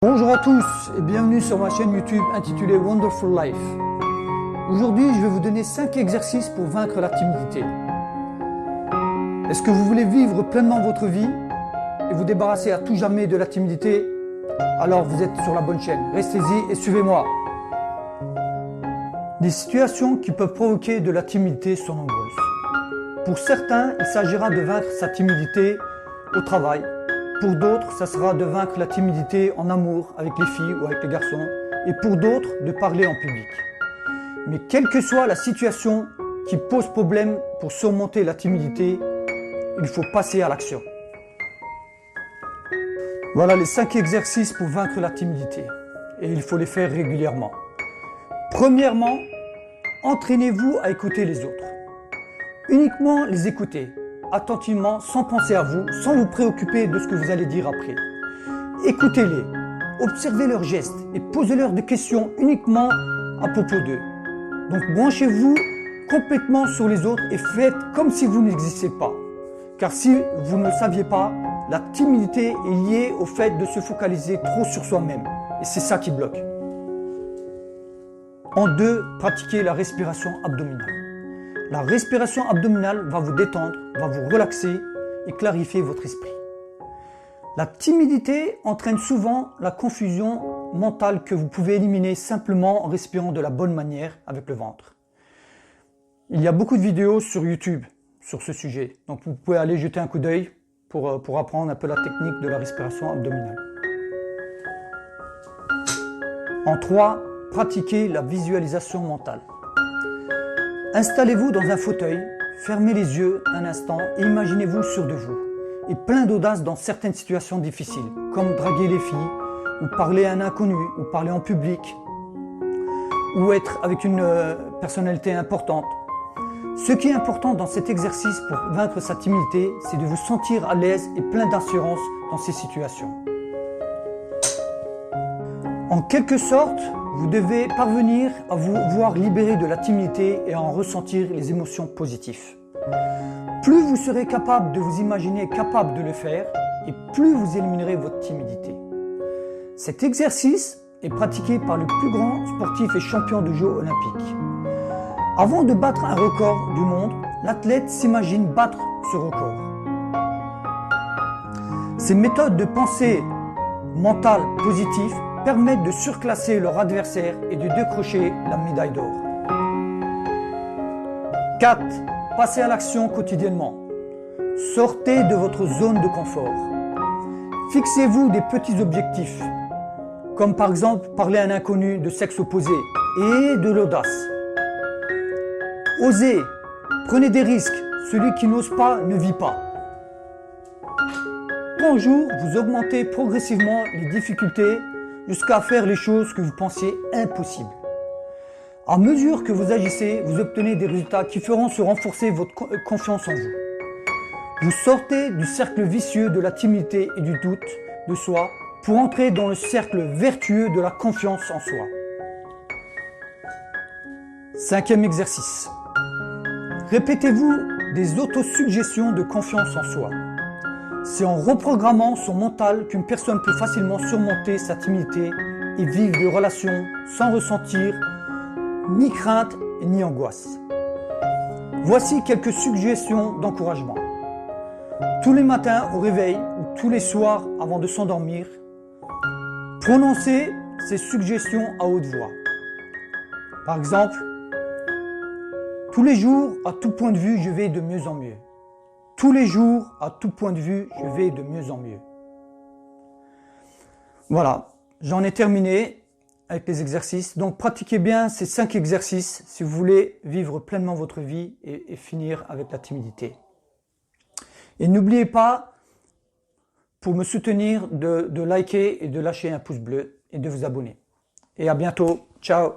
Bonjour à tous et bienvenue sur ma chaîne YouTube intitulée Wonderful Life. Aujourd'hui, je vais vous donner 5 exercices pour vaincre la timidité. Est-ce que vous voulez vivre pleinement votre vie et vous débarrasser à tout jamais de la timidité? Alors vous êtes sur la bonne chaîne. Restez-y et suivez-moi. Les situations qui peuvent provoquer de la timidité sont nombreuses. Pour certains, il s'agira de vaincre sa timidité au travail. Pour d'autres, ça sera de vaincre la timidité en amour avec les filles ou avec les garçons. Et pour d'autres, de parler en public. Mais quelle que soit la situation qui pose problème pour surmonter la timidité, il faut passer à l'action. Voilà les 5 exercices pour vaincre la timidité. Et il faut les faire régulièrement. Premièrement, entraînez-vous à écouter les autres. Uniquement les écouter. Attentivement, sans penser à vous, sans vous préoccuper de ce que vous allez dire après. Écoutez-les, observez leurs gestes et posez-leur des questions uniquement à propos d'eux. Donc branchez-vous complètement sur les autres et faites comme si vous n'existiez pas. Car si vous ne le saviez pas, la timidité est liée au fait de se focaliser trop sur soi-même. Et c'est ça qui bloque. En 2, pratiquez la respiration abdominale. La respiration abdominale va vous détendre, va vous relaxer et clarifier votre esprit. La timidité entraîne souvent la confusion mentale que vous pouvez éliminer simplement en respirant de la bonne manière avec le ventre. Il y a beaucoup de vidéos sur YouTube sur ce sujet, donc vous pouvez aller jeter un coup d'œil pour apprendre un peu la technique de la respiration abdominale. En 3, pratiquez la visualisation mentale. Installez-vous dans un fauteuil, fermez les yeux un instant et imaginez-vous sûr de vous et plein d'audace dans certaines situations difficiles, comme draguer les filles, ou parler à un inconnu, ou parler en public, ou être avec une personnalité importante. Ce qui est important dans cet exercice pour vaincre sa timidité, c'est de vous sentir à l'aise et plein d'assurance dans ces situations. En quelque sorte, vous devez parvenir à vous voir libéré de la timidité et à en ressentir les émotions positives. Plus vous serez capable de vous imaginer capable de le faire, et plus vous éliminerez votre timidité. Cet exercice est pratiqué par le plus grand sportif et champion de Jeux olympiques. Avant de battre un record du monde, l'athlète s'imagine battre ce record. Ces méthodes de pensée mentale positive permettent de surclasser leur adversaire et de décrocher la médaille d'or. 4. Passez à l'action quotidiennement. Sortez de votre zone de confort. Fixez-vous des petits objectifs, comme par exemple parler à un inconnu de sexe opposé et de l'audace. Osez, prenez des risques, celui qui n'ose pas ne vit pas. Un jour, vous augmentez progressivement les difficultés jusqu'à faire les choses que vous pensiez impossibles. À mesure que vous agissez, vous obtenez des résultats qui feront se renforcer votre confiance en vous. Vous sortez du cercle vicieux de la timidité et du doute de soi pour entrer dans le cercle vertueux de la confiance en soi. 5e exercice. Répétez-vous des autosuggestions de confiance en soi. C'est en reprogrammant son mental qu'une personne peut facilement surmonter sa timidité et vivre des relations sans ressentir ni crainte ni angoisse. Voici quelques suggestions d'encouragement. Tous les matins au réveil ou tous les soirs avant de s'endormir, prononcez ces suggestions à haute voix. Par exemple, tous les jours, à tout point de vue, je vais de mieux en mieux. Tous les jours, à tout point de vue, je vais de mieux en mieux. Voilà, j'en ai terminé avec les exercices. Donc pratiquez bien ces 5 exercices si vous voulez vivre pleinement votre vie et finir avec la timidité. Et n'oubliez pas, pour me soutenir, de liker et de lâcher un pouce bleu et de vous abonner. Et à bientôt. Ciao.